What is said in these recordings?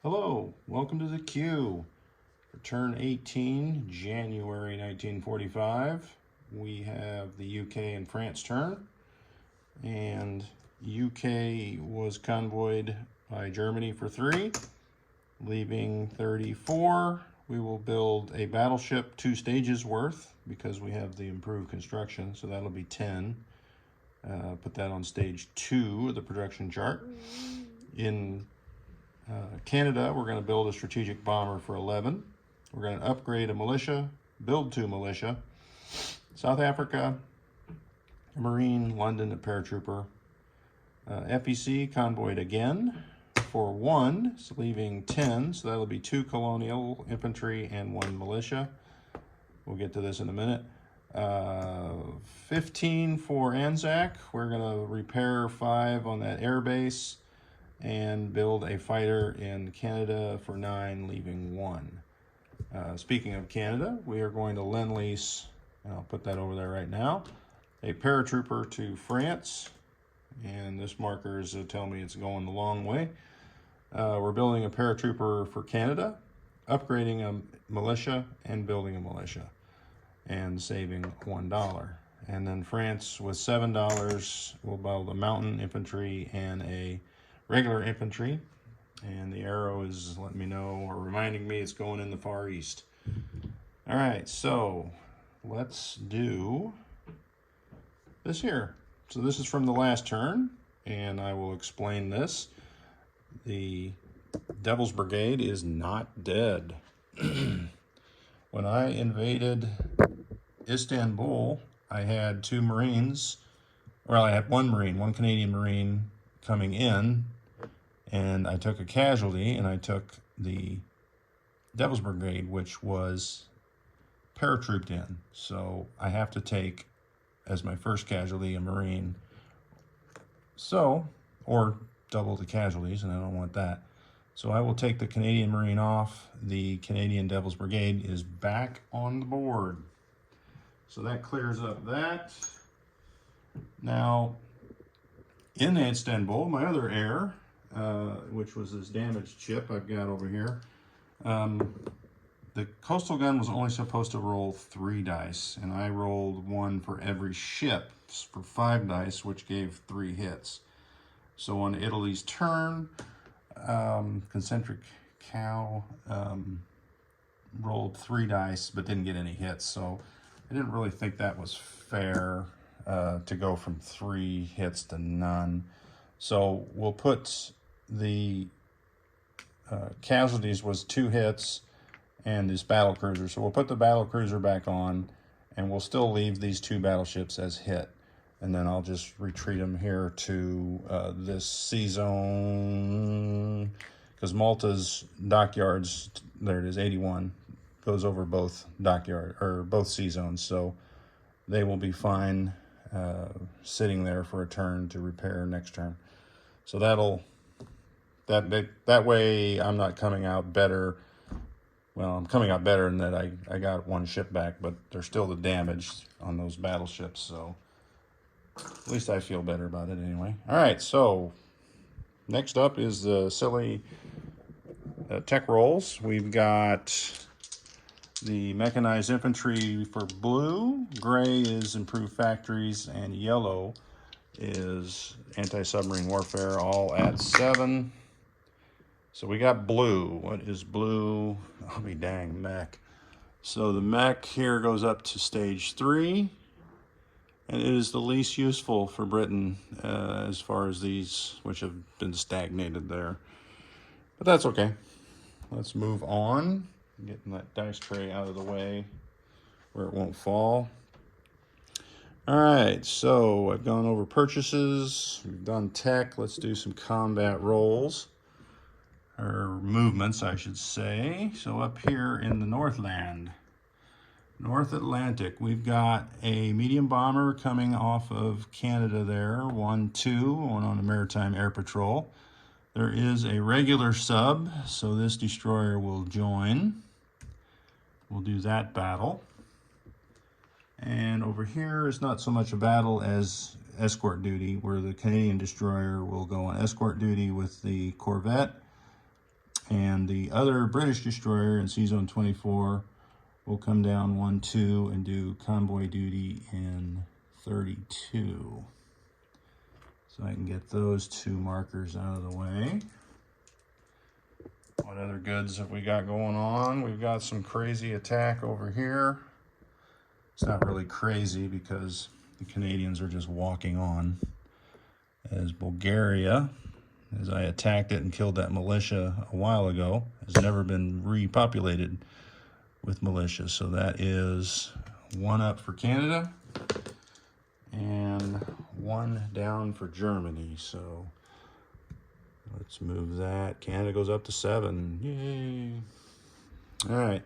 Hello, welcome to the Q. Return 18, January 1945. We have the UK and France turn, and UK was convoyed by Germany for 3, leaving 34. We will build a battleship 2 stages worth because we have the improved construction, so that'll be 10. Put that on stage 2 of the production chart. In Canada, we're going to build a strategic bomber for 11. We're going to upgrade a militia, build 2 militia. South Africa, a Marine, London, a paratrooper. FEC convoyed again for 1, so leaving 10. So that'll be 2 colonial infantry and 1 militia. We'll get to this in a minute. 15 for Anzac. We're going to repair 5 on that air base and build a fighter in Canada for 9, leaving 1. Speaking of Canada, we are going to lend-lease, and I'll put that over there right now, a paratrooper to France, and this marker is telling me it's going the long way. We're building a paratrooper for Canada, upgrading a militia, and building a militia, and saving $1. And then France, with $7, will build a mountain infantry and a regular infantry, and the arrow is letting me know or reminding me it's going in the Far East. All right, so let's do this here. So this is from the last turn, and I will explain this. The Devil's Brigade is not dead. When I invaded Istanbul, I had 2 Marines, well, I had 1 Marine, 1 Canadian Marine coming in, and I took a casualty, and I took the Devil's Brigade, which was paratrooped in. So I have to take, as my first casualty, a Marine. So, or double the casualties, and I don't want that. So I will take the Canadian Marine off. The Canadian Devil's Brigade is back on the board. So that clears up that. Now, in Istanbul, my other air, which was this damaged ship I've got over here, the coastal gun was only supposed to roll 3 dice, and I rolled 1 for every ship for 5 dice, which gave 3 hits. So on Italy's turn, Concentric Cow rolled 3 dice but didn't get any hits, so I didn't really think that was fair to go from 3 hits to none. So we'll put the casualties was 2 hits and this battle cruiser. So we'll put the battle cruiser back on, and we'll still leave these 2 battleships as hit. And then I'll just retreat them here to this sea zone, because Malta's dockyards, there it is, 81, goes over both dockyard or both sea zones. So they will be fine sitting there for a turn to repair next turn. So that way I'm not coming out better. Well, I'm coming out better in that I got 1 ship back, but there's still the damage on those battleships, so at least I feel better about it anyway. All right, so next up is the silly tech rolls. We've got the mechanized infantry for blue, gray is improved factories, and yellow is anti-submarine warfare, all at 7. So we got blue. What is blue? I'll be dang, mech. So the mech here goes up to stage 3, and it is the least useful for Britain as far as these, which have been stagnated there. But that's okay. Let's move on. Getting that dice tray out of the way where it won't fall. All right, so I've gone over purchases. We've done tech. Let's do some combat rolls. Or movements, I should say. So up here in the Northland, North Atlantic, we've got a medium bomber coming off of Canada there, 1-2, one on the Maritime Air Patrol. There is a regular sub, so this destroyer will join. We'll do that battle. And over here is not so much a battle as escort duty, where the Canadian destroyer will go on escort duty with the corvette, and And the other British destroyer in Sea Zone 24 will come down 1-2 and do convoy duty in 32. So I can get those 2 markers out of the way. What other goods have we got going on? We've got some crazy attack over here. It's not really crazy because the Canadians are just walking on. As Bulgaria, as I attacked it and killed that militia a while ago, has never been repopulated with militia. So that is 1 up for Canada and 1 down for Germany. So let's move that. Canada goes up to 7. Yay. All right.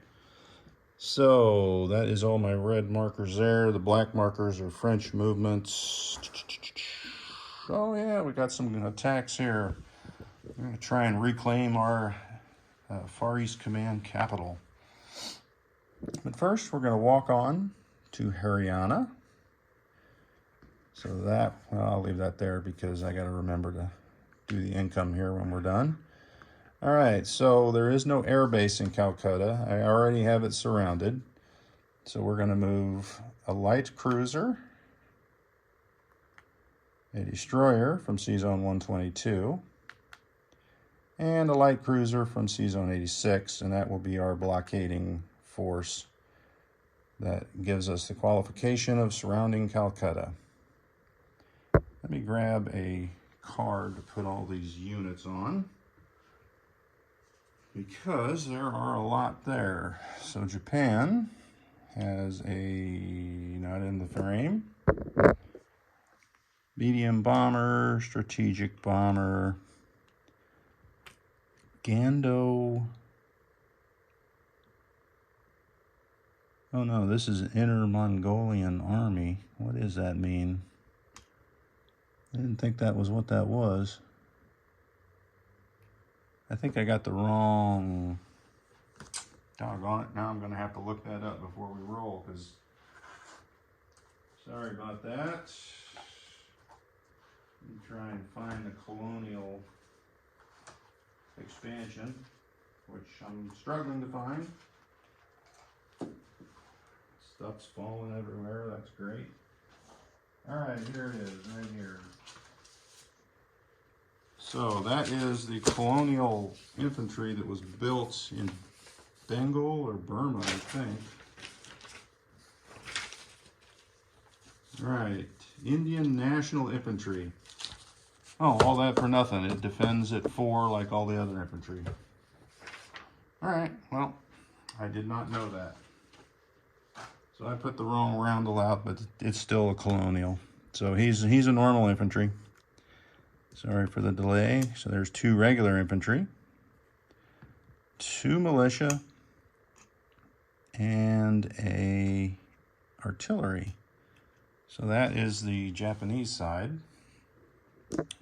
So that is all my red markers there. The black markers are French movements. Oh yeah, we got some attacks here. We're going to try and reclaim our Far East Command capital. But first, we're going to walk on to Haryana. So that, well, I'll leave that there because I got to remember to do the income here when we're done. All right, so there is no air base in Calcutta. I already have it surrounded. So we're going to move a light cruiser, a destroyer from Sea Zone 122, and a light cruiser from Sea Zone 86, and that will be our blockading force that gives us the qualification of surrounding Calcutta. Let me grab a card to put all these units on, because there are a lot there. So Japan has a, not in the frame, medium bomber, strategic bomber, Gando. Oh no, this is Inner Mongolian Army. What does that mean? I didn't think that was what that was. I think I got the wrong, doggone it. Now I'm going to have to look that up before we roll, because, sorry about that. Let me try and find the colonial expansion, which I'm struggling to find. Stuff's falling everywhere, that's great. All right, here it is, right here. So that is the colonial infantry that was built in Bengal or Burma, I think. All right, Indian National Infantry. Oh, all that for nothing. It defends at 4 like all the other infantry. All right, well, I did not know that. So I put the wrong roundel out, but it's still a colonial. So he's a normal infantry. Sorry for the delay. So there's 2 regular infantry, 2 militia, and a artillery. So that is the Japanese side.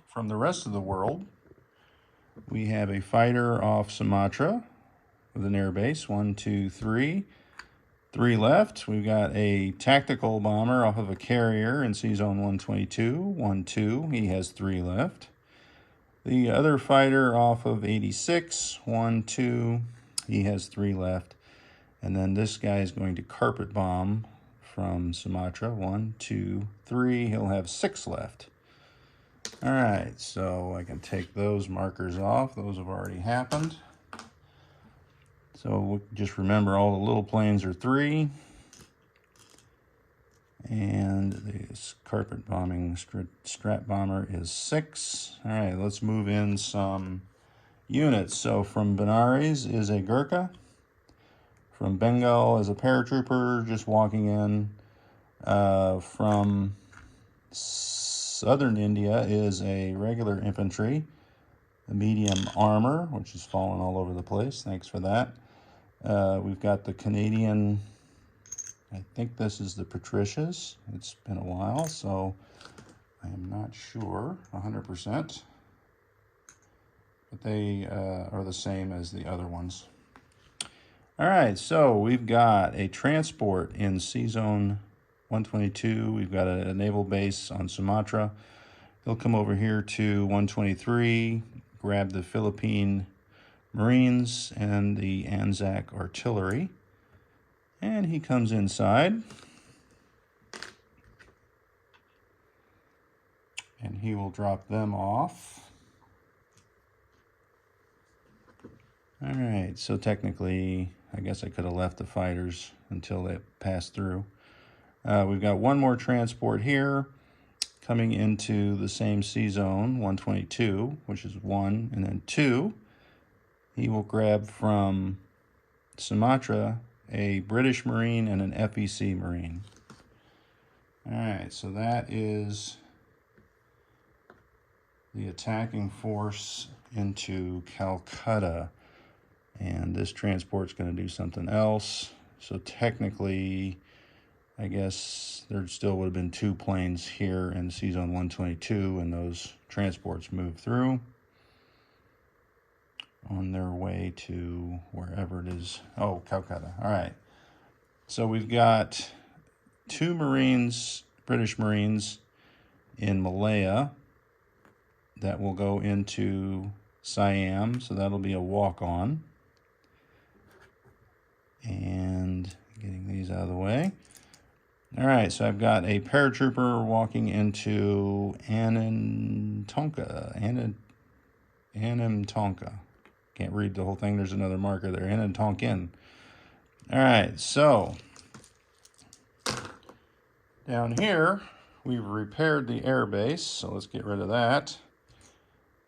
From the rest of the world, we have a fighter off Sumatra with an air base. 1, 2, 3. 3 left. We've got a tactical bomber off of a carrier in Sea Zone 122. 1, 2. He has 3 left. The other fighter off of 86. 1, 2. He has 3 left. And then this guy is going to carpet bomb from Sumatra. 1, 2, 3. He'll have 6 left. All right, so I can take those markers off. Those have already happened. So just remember, all the little planes are 3. And this carpet bombing strat bomber is 6. All right, let's move in some units. So from Benares is a Gurkha. From Bengal is a paratrooper just walking in. From southern India is a regular infantry, a medium armor, which is falling all over the place. Thanks for that. We've got the Canadian, I think this is the Patricias. It's been a while, so I am not sure 100%. But they are the same as the other ones. All right, so we've got a transport in Sea Zone 122. We've got a naval base on Sumatra. He'll come over here to 123, grab the Philippine Marines and the Anzac Artillery. And he comes inside. And he will drop them off. All right, so technically, I guess I could have left the fighters until they passed through. We've got one more transport here coming into the same sea zone, 122, which is 1, and then 2. He will grab from Sumatra a British Marine and an FEC Marine. All right, so that is the attacking force into Calcutta. And this transport's going to do something else. So technically, I guess there still would have been 2 planes here in Sea Zone 122, and those transports move through on their way to wherever it is. Oh, Calcutta. All right. So we've got 2 Marines, British Marines, in Malaya that will go into Siam. So that'll be a walk-on. And getting these out of the way. All right, so I've got a paratrooper walking into Anantonka. Anantonka. Can't read the whole thing. There's another marker there. Anantonkin. All right, so down here, we've repaired the air base. So let's get rid of that,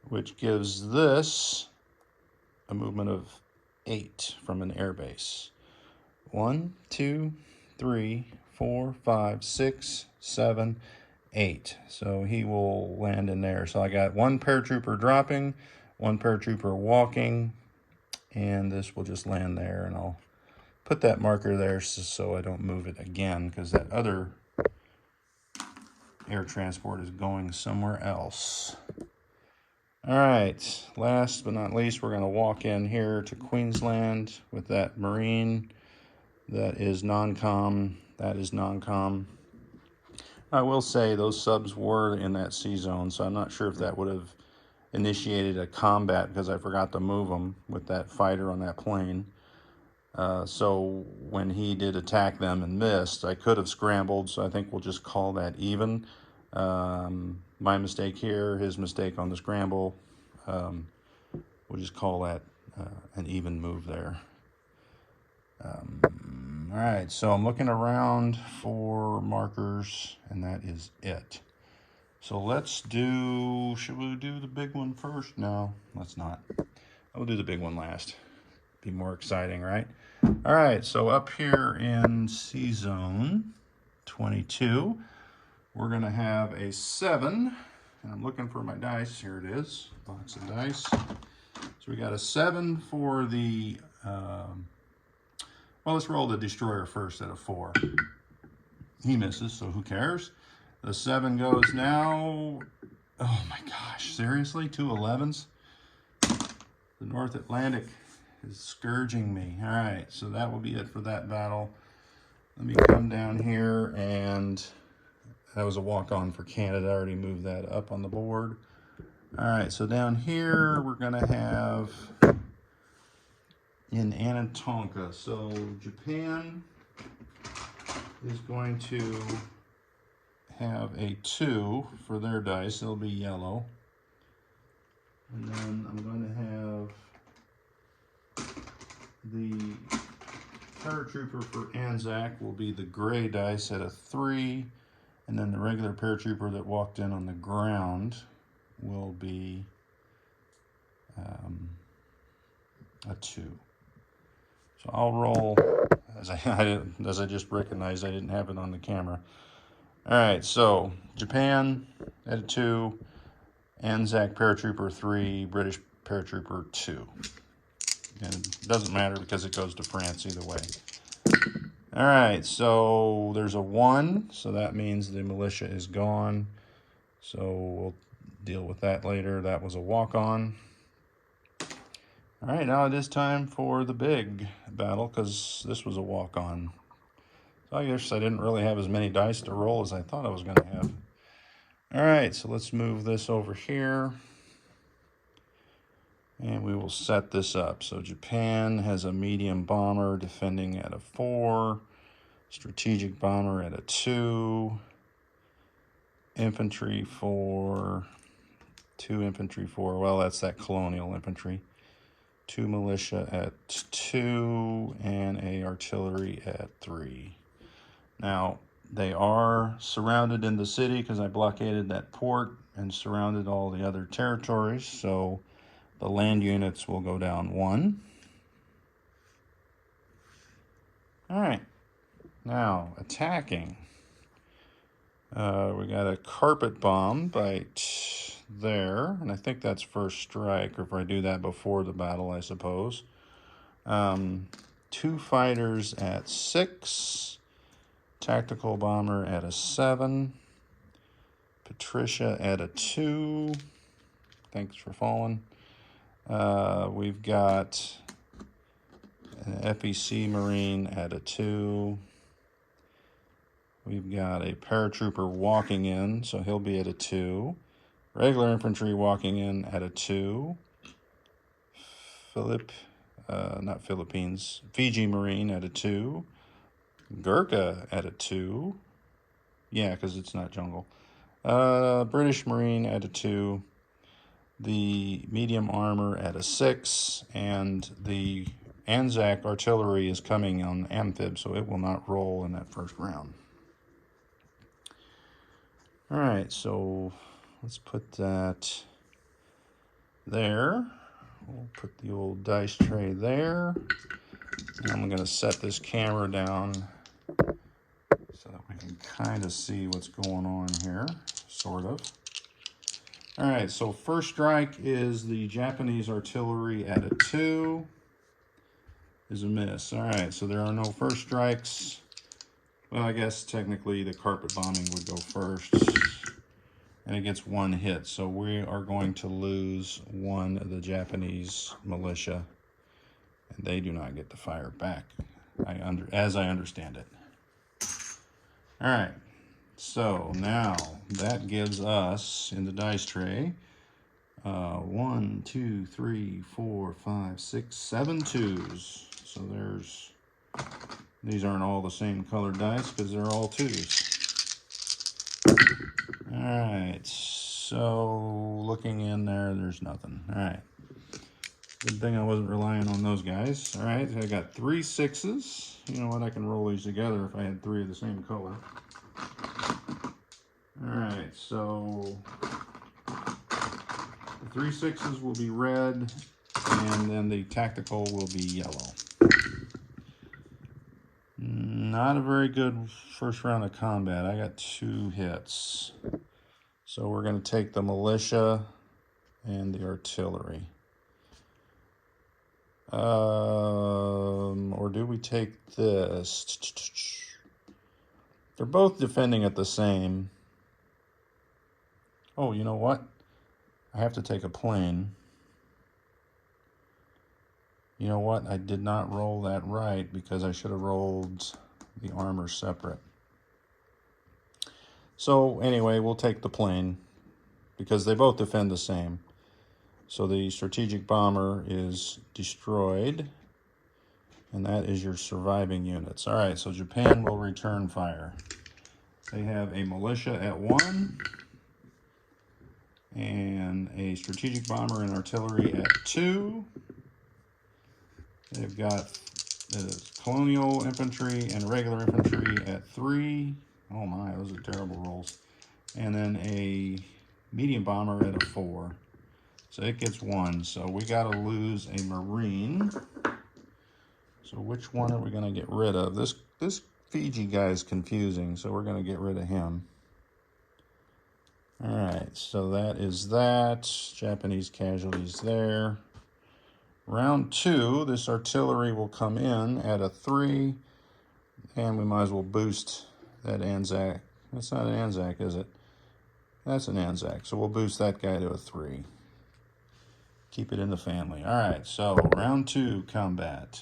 which gives this a movement of 8 from an air base. 1, 2, 3, 4, 5, 6, 7, 8. So he will land in there. So I got 1 paratrooper dropping, 1 paratrooper walking, and this will just land there. And I'll put that marker there so I don't move it again, because that other air transport is going somewhere else. All right, last but not least, we're going to walk in here to Queensland with that Marine. That is non-com. That is non-com. I will say those subs were in that sea zone, so I'm not sure if that would have initiated a combat because I forgot to move them with that fighter on that plane. So when he did attack them and missed, I could have scrambled, so I think we'll just call that even. My mistake here, his mistake on the scramble. We'll just call that an even move there. All right, so I'm looking around for markers, and that is it. So let's do, should we do the big one first? No, let's not. I'll do the big one last. Be more exciting, right? All right, so up here in Sea Zone 22, we're going to have a 7. And I'm looking for my dice. Here it is, box of dice. So we got a 7 for the... well, let's roll the destroyer first at a 4. He misses, so who cares? The 7 goes now. Oh my gosh, seriously? 2 11s? The North Atlantic is scourging me. All right, so that will be it for that battle. Let me come down here, and that was a walk-on for Canada. I already moved that up on the board. All right, so down here, we're going to have... in Anantonka. So Japan is going to have a 2 for their dice. It'll be yellow. And then I'm going to have the paratrooper for Anzac will be the gray dice at a 3. And then the regular paratrooper that walked in on the ground will be a 2. So I'll roll, as I just recognized I didn't have it on the camera. All right, so Japan at a 2, Anzac paratrooper 3, British paratrooper 2. And it doesn't matter because it goes to France either way. All right, so there's a 1, so that means the militia is gone. So we'll deal with that later. That was a walk-on. All right, now it is time for the big battle because this was a walk-on. So I guess I didn't really have as many dice to roll as I thought I was going to have. All right, so let's move this over here. And we will set this up. So Japan has a medium bomber defending at a 4, strategic bomber at a 2, infantry 4, 2 infantry 4. Well, that's that colonial infantry. 2 militia at 2, and a artillery at 3. Now, they are surrounded in the city because I blockaded that port and surrounded all the other territories, so the land units will go down 1. All right, now attacking. We got a carpet bomb bite there, and I think that's first strike, or if I do that before the battle, I suppose. 2 fighters at 6, tactical bomber at a 7, Patricia at a 2. Thanks for falling. We've got an FEC Marine at a 2. We've got a paratrooper walking in, so he'll be at a 2. Regular infantry walking in at a 2. Fiji Marine at a 2. Gurkha at a 2. Yeah, because it's not jungle. British Marine at a 2. The medium armor at a 6. And the Anzac artillery is coming on amphib, so it will not roll in that first round. All right, so let's put that there. We'll put the old dice tray there. And I'm going to set this camera down so that we can kind of see what's going on here, sort of. All right, so first strike is the Japanese artillery at a 2. Is a miss. All right, so there are no first strikes. Well, I guess technically the carpet bombing would go first. And it gets 1 hit, so we are going to lose 1 of the Japanese militia. And they do not get to fire back, as I understand it. All right, so now that gives us, in the dice tray, 1, 2, 3, 4, 5, 6, 7 2s. So these aren't all the same colored dice because they're all 2s. All right, so looking in there, there's nothing. All right, good thing I wasn't relying on those guys. All right, I got 3 6s. You know what, I can roll these together if I had 3 of the same color. All right, so the 3 6s will be red, and then the tactical will be yellow. Not a very good first round of combat. I got 2 hits. So we're going to take the militia and the artillery. Or do we take this? They're both defending at the same. Oh, you know what? I have to take a plane. You know what? I did not roll that right because I should have rolled the armor separate. So anyway, we'll take the plane because they both defend the same. So the strategic bomber is destroyed, and that is your surviving units. All right, so Japan will return fire. They have a militia at 1 and a strategic bomber and artillery at 2. They've got colonial infantry and regular infantry at 3. Oh my, those are terrible rolls. And then a medium bomber at a 4. So it gets 1. So we got to lose a Marine. So which one are we going to get rid of? This Fiji guy is confusing, so we're going to get rid of him. All right, so that is that. Japanese casualties there. Round 2, this artillery will come in at a 3, and we might as well boost that Anzac. That's not an Anzac, is it? That's an Anzac, so we'll boost that guy to a 3. Keep it in the family. All right, so round 2 combat.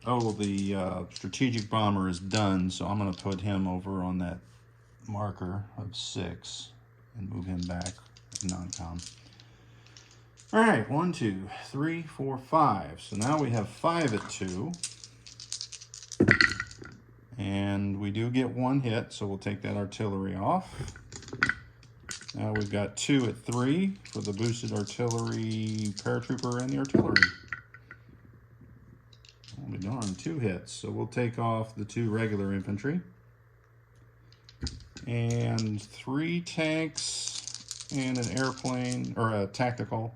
Oh, the strategic bomber is done, so I'm going to put him over on that marker of 6 and move him back non-com. All right, 1, 2, 3, 4, 5. So now we have 5 at 2. And we do get 1 hit, so we'll take that artillery off. Now we've got 2 at 3 for the boosted artillery paratrooper and the artillery. I'll be darn, 2 hits. So we'll take off the 2 regular infantry. And 3 tanks and an airplane, or a tactical.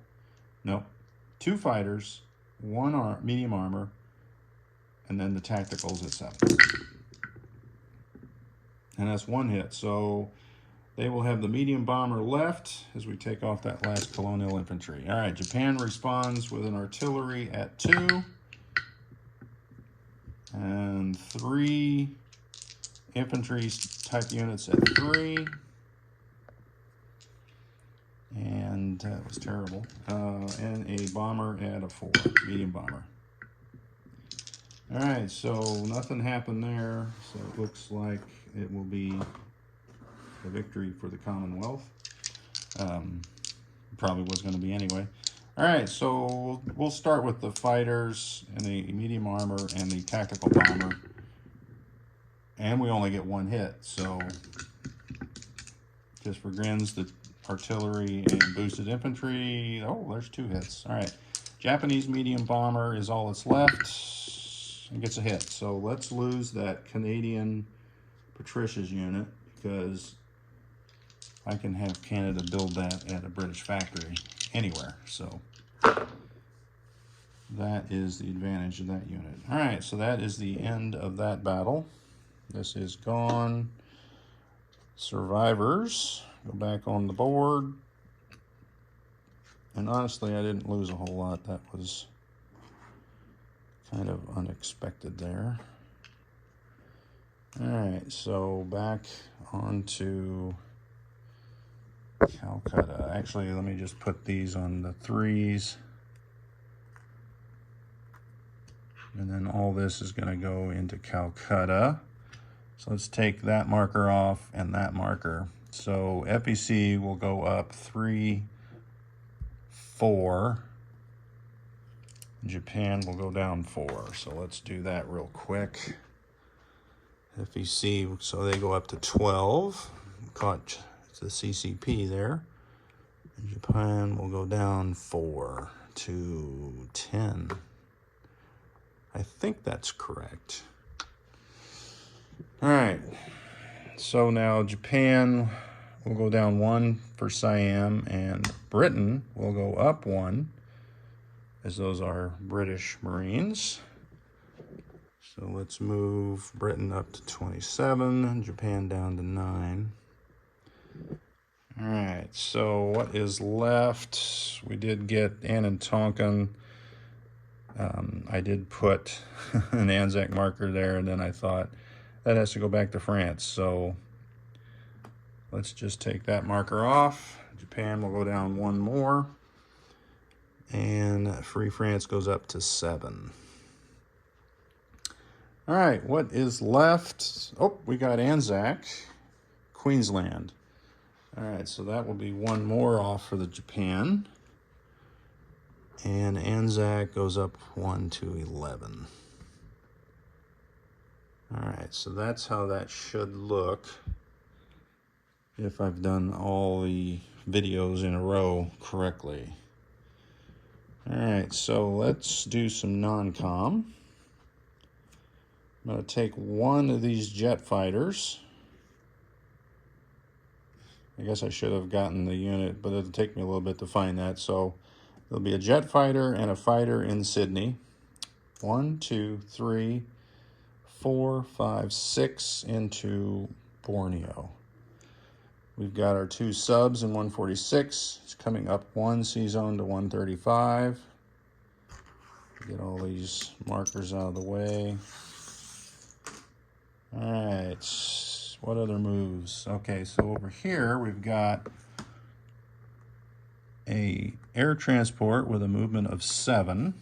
Nope. 2 fighters, 1 medium armor, and then the tacticals at 7. And that's 1 hit. So they will have the medium bomber left as we take off that last colonial infantry. All right, Japan responds with an artillery at 2. And 3 infantry type units at 3. And that was terrible. And a bomber at a 4, medium bomber. All right, so nothing happened there. So it looks like it will be a victory for the Commonwealth. Probably was going to be anyway. All right, so we'll start with the fighters and the medium armor and the tactical bomber. And we only get 1 hit, so just for grins, the artillery and boosted infantry. Oh, there's 2 hits. All right, Japanese medium bomber is all that's left. It gets a hit. So let's lose that Canadian Patricia's unit because I can have Canada build that at a British factory anywhere. So that is the advantage of that unit. All right, so that is the end of that battle. This is gone. Survivors, go back on the board. And honestly, I didn't lose a whole lot. That was kind of unexpected there. All right, so back onto Calcutta. Actually, let me just put these on the 3s. And then all this is going to go into Calcutta. So let's take that marker off and that marker. So FEC will go up 3, 4. Japan will go down 4. So let's do that real quick. FEC, so they go up to 12. Caught the CCP there. And Japan will go down 4 to 10. I think that's correct. All right, so now Japan will go down 1 for Siam, and Britain will go up 1, as those are British Marines. So let's move Britain up to 27, and Japan down to 9. All right, so what is left? We did get Ann and Tonkin. I did put an Anzac marker there, and then I thought, that has to go back to France, so let's just take that marker off. Japan will go down 1 more, and Free France goes up to 7. All right, what is left? Oh, we got Anzac, Queensland. All right, so that will be 1 more off for the Japan, and Anzac goes up 1 to 11. All right, so that's how that should look if I've done all the videos in a row correctly. All right, so let's do some non-com. I'm going to take 1 of these jet fighters. I guess I should have gotten the unit, but it'll take me a little bit to find that. So there'll be a jet fighter and a fighter in Sydney. 1, 2, 3, 4, 5, 6 into Borneo. We've got our 2 subs in 146. It's coming up 1 C-zone to 135. Get all these markers out of the way. All right, what other moves? Okay, so over here we've got a air transport with a movement of 7.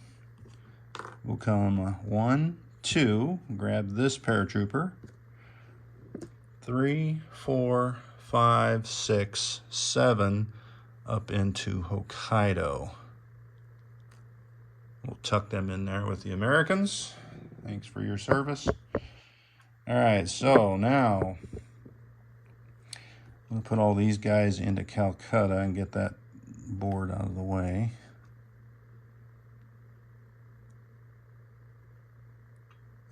We'll come 1, 2, grab this paratrooper. 3, 4, 5, 6, 7 up into Hokkaido. We'll tuck them in there with the Americans. Thanks for your service. All right, so now we'll put all these guys into Calcutta and get that board out of the way.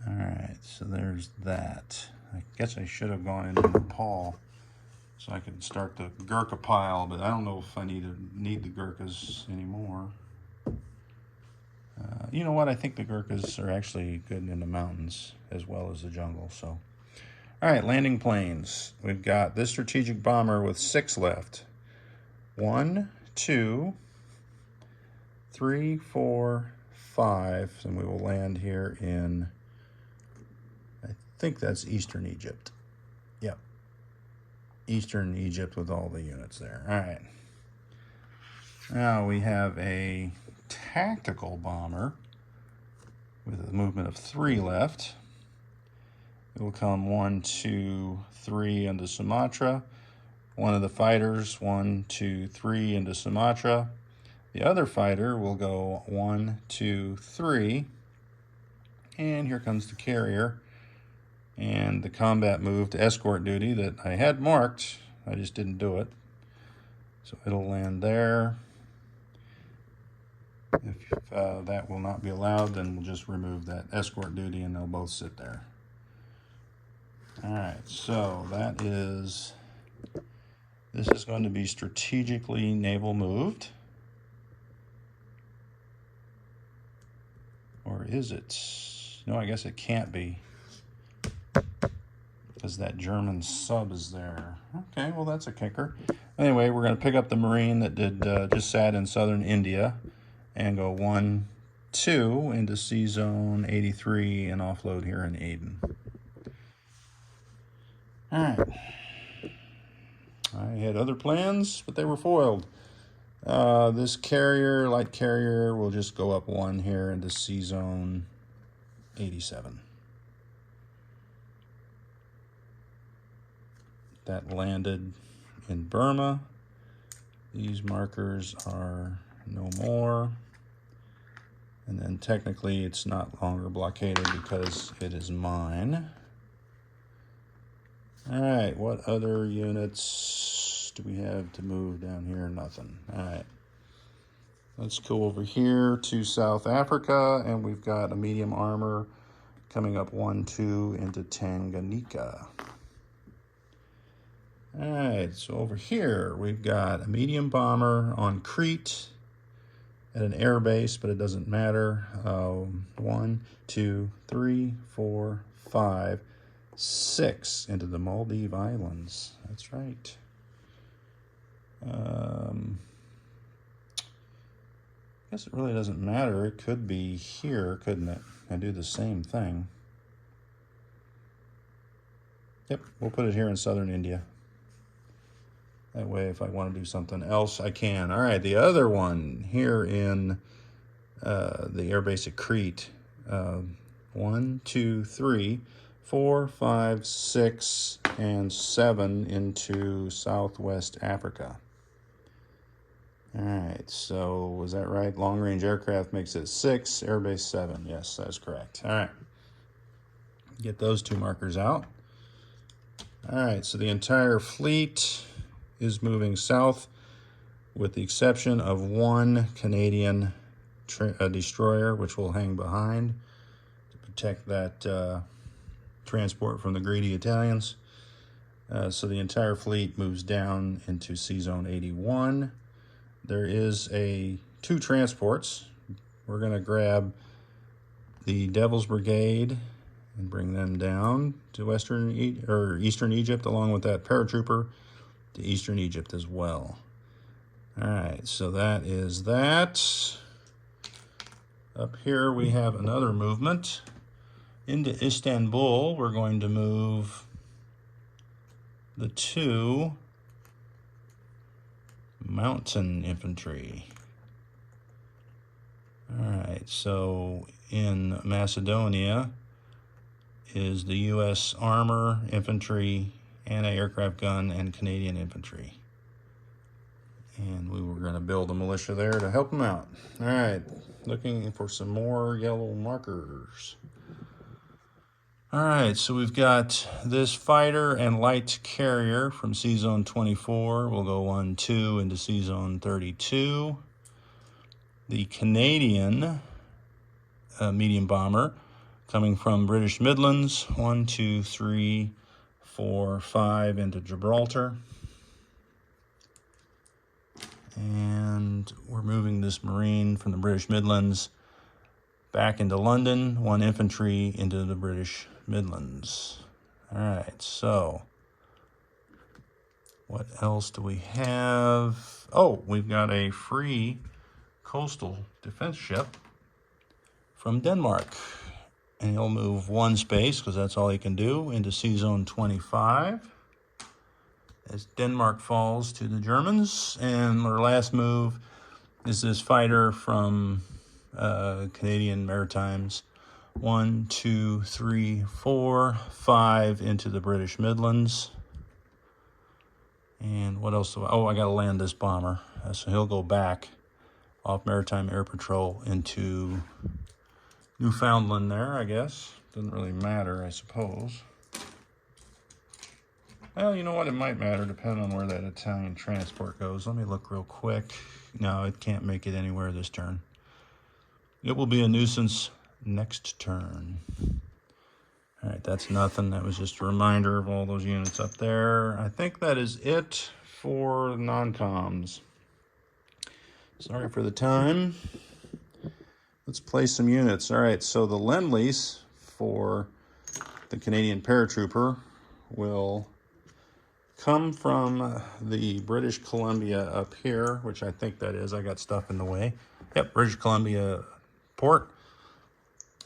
All right, so there's that. I guess I should have gone into Nepal so I could start the Gurkha pile, but I don't know if I need the Gurkhas anymore. You know what? I think the Gurkhas are actually good in the mountains as well as the jungle. So, all right, landing planes. We've got this strategic bomber with 6 left. 1, 2, 3, 4, 5, and we will land here in, I think that's Eastern Egypt. Yep. Eastern Egypt with all the units there. All right. Now we have a tactical bomber with a movement of 3 left. It will come 1, 2, 3 into Sumatra. One of the fighters, 1, 2, 3 into Sumatra. The other fighter will go 1, 2, 3. And here comes the carrier. And the combat move to escort duty that I had marked. I just didn't do it. So it'll land there. If that will not be allowed, then we'll just remove that escort duty and they'll both sit there. All right, so this is going to be strategically naval moved. Or is it? No, I guess it can't be, because that German sub is there. Okay, well, that's a kicker. Anyway, we're going to pick up the Marine that just sat in southern India and go 1, 2 into Sea Zone 83 and offload here in Aden. All right. I had other plans, but they were foiled. This carrier, light carrier, will just go up 1 here into Sea Zone 87. That landed in Burma. These markers are no more. And then technically it's not longer blockaded because it is mine. All right, what other units do we have to move down here? Nothing. All right. Let's go over here to South Africa, and we've got a medium armor coming up 1, 2 into Tanganyika. All right, so over here we've got a medium bomber on Crete at an air base, but it doesn't matter. 1, 2, 3, 4, 5, 6 into the Maldive Islands. That's right. I guess it really doesn't matter. It could be here, couldn't it? And do the same thing. Yep, we'll put it here in southern India. That way, if I want to do something else, I can. All right, the other one here in the airbase at Crete. 1, 2, 3, 4, 5, 6, and 7 into Southwest Africa. All right, so was that right? Long-range aircraft makes it 6, airbase 7. Yes, that's correct. All right, get those 2 markers out. All right, so the entire fleet is moving south with the exception of 1 Canadian destroyer, which will hang behind to protect that transport from the greedy Italians. So the entire fleet moves down into Sea Zone 81. There is 2 transports. We're going to grab the Devil's Brigade and bring them down to Eastern Egypt, along with that paratrooper to Eastern Egypt as well. All right, so that is that. Up here we have another movement. Into Istanbul, we're going to move the 2 mountain infantry. All right, so in Macedonia is the U.S. Armor, Infantry, Anti-Aircraft Gun, and Canadian Infantry. And we were going to build a militia there to help them out. All right, looking for some more yellow markers. All right, so we've got this fighter and light carrier from C-Zone 24. We'll go 1, 2 into C-Zone 32. The Canadian medium bomber coming from British Midlands. 1, 2, 3, 4, 5 into Gibraltar. And we're moving this Marine from the British Midlands back into London. 1 infantry into the British Midlands. All right, so what else do we have? Oh, we've got a free coastal defense ship from Denmark. And he'll move 1 space, because that's all he can do, into C-Zone 25. As Denmark falls to the Germans. And our last move is this fighter from Canadian Maritimes. 1, 2, 3, 4, 5 into the British Midlands. And what else? I got to land this bomber. So he'll go back off Maritime Air Patrol into Newfoundland there, I guess. Doesn't really matter, I suppose. Well, you know what? It might matter depending on where that Italian transport goes. Let me look real quick. No, it can't make it anywhere this turn. It will be a nuisance next turn. All right, that's nothing. That was just a reminder of all those units up there. I think that is it for non-coms. Sorry for the time. Let's place some units. All right, so the Lend-Lease for the Canadian paratrooper will come from the British Columbia up here, which I think that is. I got stuff in the way. Yep, British Columbia port.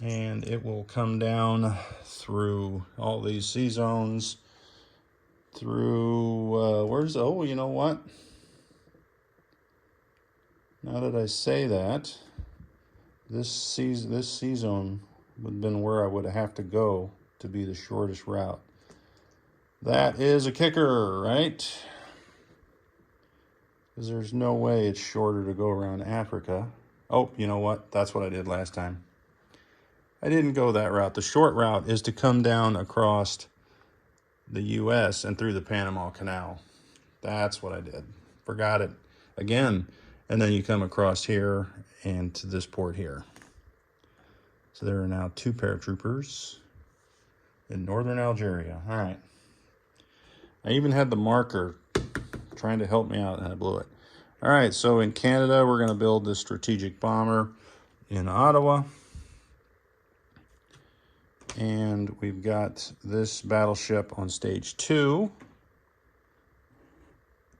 And it will come down through all these sea zones, through, oh, you know what? Now that I say that, this sea zone would have been where I would have to go to be the shortest route. That is a kicker, right? Because there's no way it's shorter to go around Africa. Oh, you know what? That's what I did last time. I didn't go that route. The short route is to come down across the U.S. and through the Panama Canal. That's what I did. Forgot it again. And then you come across here and to this port here. So there are now 2 paratroopers in northern Algeria. All right. I even had the marker trying to help me out, and I blew it. All right, so in Canada, we're going to build this strategic bomber in Ottawa. And we've got this battleship on stage 2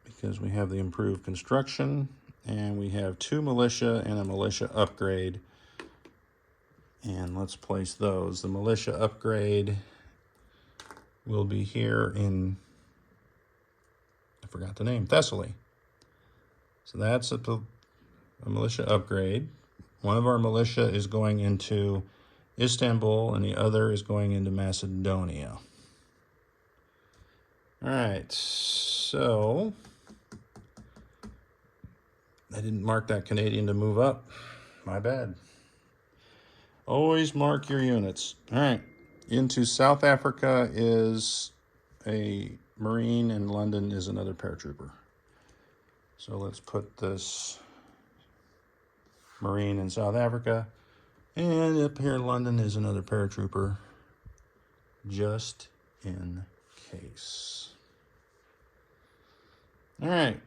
because we have the improved construction. And we have 2 militia and a militia upgrade. And let's place those. The militia upgrade will be here in, I forgot the name, Thessaly. So that's a militia upgrade. One of our militia is going into Istanbul and the other is going into Macedonia. All right, so I didn't mark that Canadian to move up. My bad. Always mark your units. All right, into South Africa is a Marine and London is another paratrooper. So let's put this Marine in South Africa. And up here in London is another paratrooper, just in case. All right.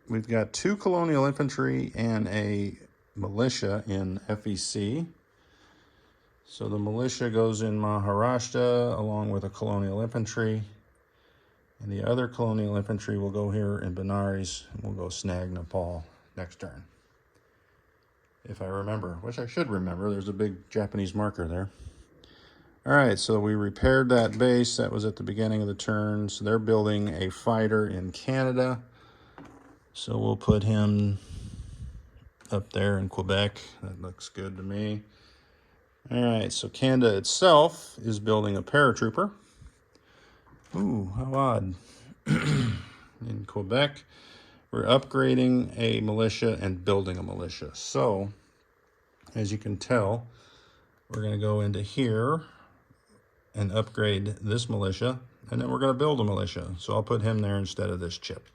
We've got 2 colonial infantry and a militia in FEC. So the militia goes in Maharashtra along with a colonial infantry. And the other colonial infantry will go here in Benares, and we'll go snag Nepal next turn. If I remember, which I should remember. There's a big Japanese marker there. All right, so we repaired that base. That was at the beginning of the turn. So they're building a fighter in Canada. So we'll put him up there in Quebec. That looks good to me. All right, so Canada itself is building a paratrooper. Ooh, how odd. In Quebec. We're upgrading a militia and building a militia. So, as you can tell, we're going to go into here and upgrade this militia, and then we're going to build a militia. So I'll put him there instead of this chip.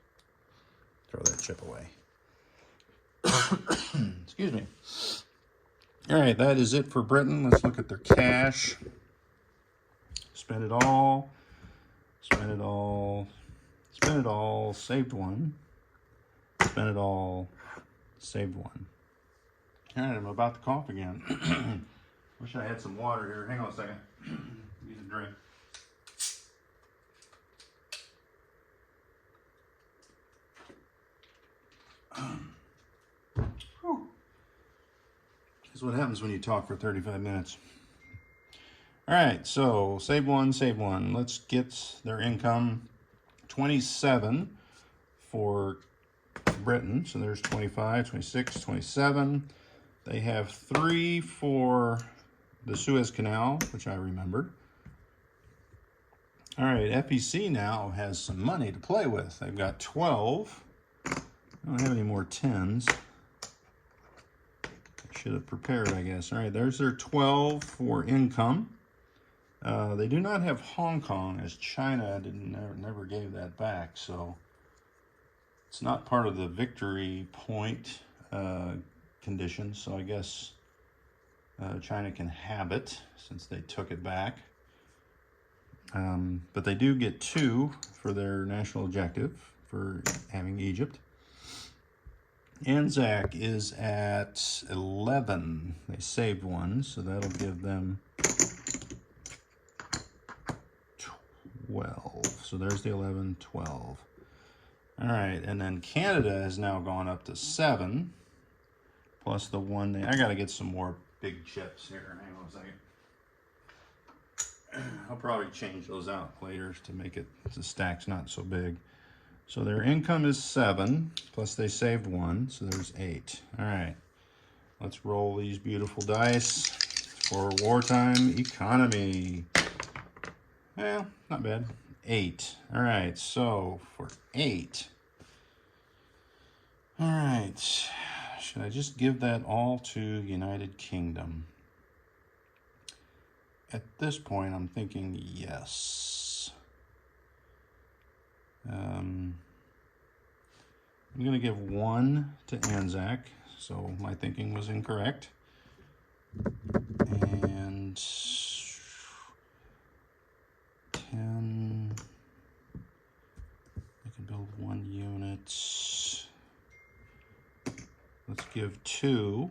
Throw that chip away. Excuse me. All right, that is it for Britain. Let's look at their cash. Spend it all. Spend it all. Spend it all. Saved one. Spend it all. Saved one. All right, I'm about to cough again. Wish I had some water here. Hang on a second. Need a drink. This is what happens when you talk for 35 minutes. All right, so save one, save one. Let's get their income. 27 for Britain. So there's 25, 26, 27. They have 3 for the Suez Canal, which I remembered. All right, FEC now has some money to play with. They've got 12. I don't have any more 10s. Should have prepared, I guess. All right, there's their 12 for income. They do not have Hong Kong, as China never gave that back, so it's not part of the victory point conditions. So I guess China can have it since they took it back. But they do get 2 for their national objective for having Egypt. Anzac is at 11. They saved one, so that'll give them 12. So there's the 11, 12. All right, and then Canada has now gone up to 7, plus the 1. I got to get some more big chips here. Hang on a second. I'll probably change those out later to make it, the stack's not so big. So their income is 7, plus they saved 1, so there's 8. All right, let's roll these beautiful dice for wartime economy. Well, not bad. 8. All right, so for 8. All right, should I just give that all to United Kingdom? At this point, I'm thinking yes. I'm going to give 1 to Anzac, so my thinking was incorrect. And 10, I can build 1 unit. Let's give 2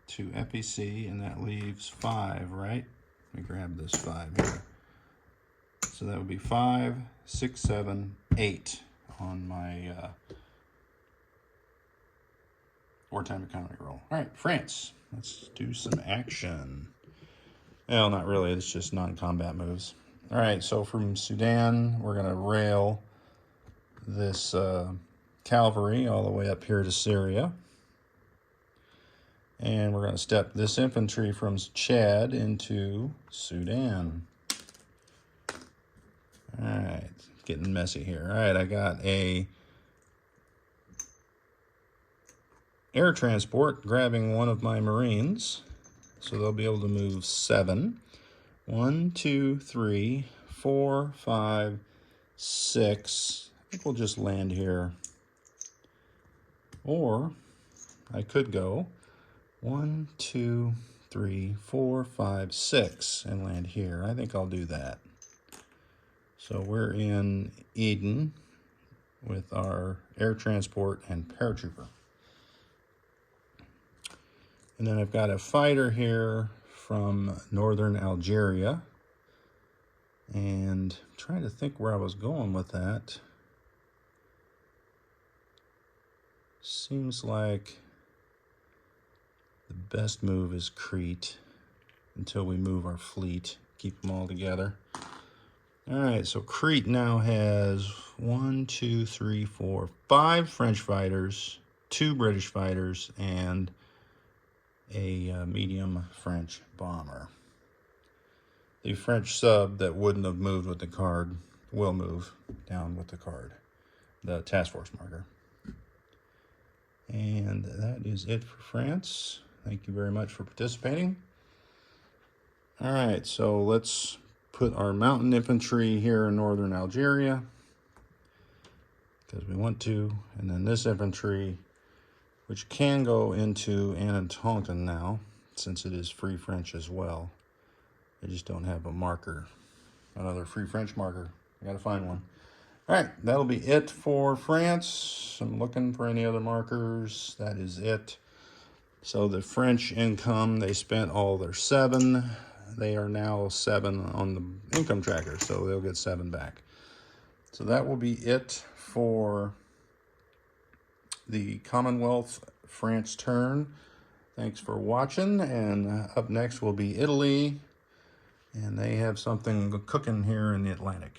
to FEC, and that leaves 5, right? Let me grab this 5 here. So that would be 5, 6, 7, 8 on my wartime economy roll. All right, France. Let's do some action. Well, not really. It's just non-combat moves. All right, so from Sudan, we're going to rail this cavalry all the way up here to Syria. And we're going to step this infantry from Chad into Sudan. All right, getting messy here. All right, I got a air transport grabbing one of my Marines. So they'll be able to move 7. 1, 2, 3, 4, 5, 6. I think we'll just land here. Or I could go 1, 2, 3, 4, 5, 6 and land here. I think I'll do that. So we're in Eden with our air transport and paratrooper. And then I've got a fighter here from northern Algeria. And I'm trying to think where I was going with that. Seems like the best move is Crete until we move our fleet, keep them all together. All right, so Crete now has 1, 2, 3, 4, 5 French fighters, 2 British fighters, and a medium French bomber. The French sub that wouldn't have moved with the card will move down with the card. the task force marker. And that is it for France. Thank you very much for participating. All right, so let's put our mountain infantry here in northern Algeria, because we want to, and then this infantry, which can go into Anatonka now, since it is Free French as well. I just don't have a marker, another Free French marker. I gotta find one. All right, that'll be it for France. I'm looking for any other markers. That is it. So the French income, they spent all their 7. They are now 7 on the income tracker, so they'll get 7 back. So that will be it for the Commonwealth France turn. Thanks for watching, and up next will be Italy, and they have something cooking here in the Atlantic.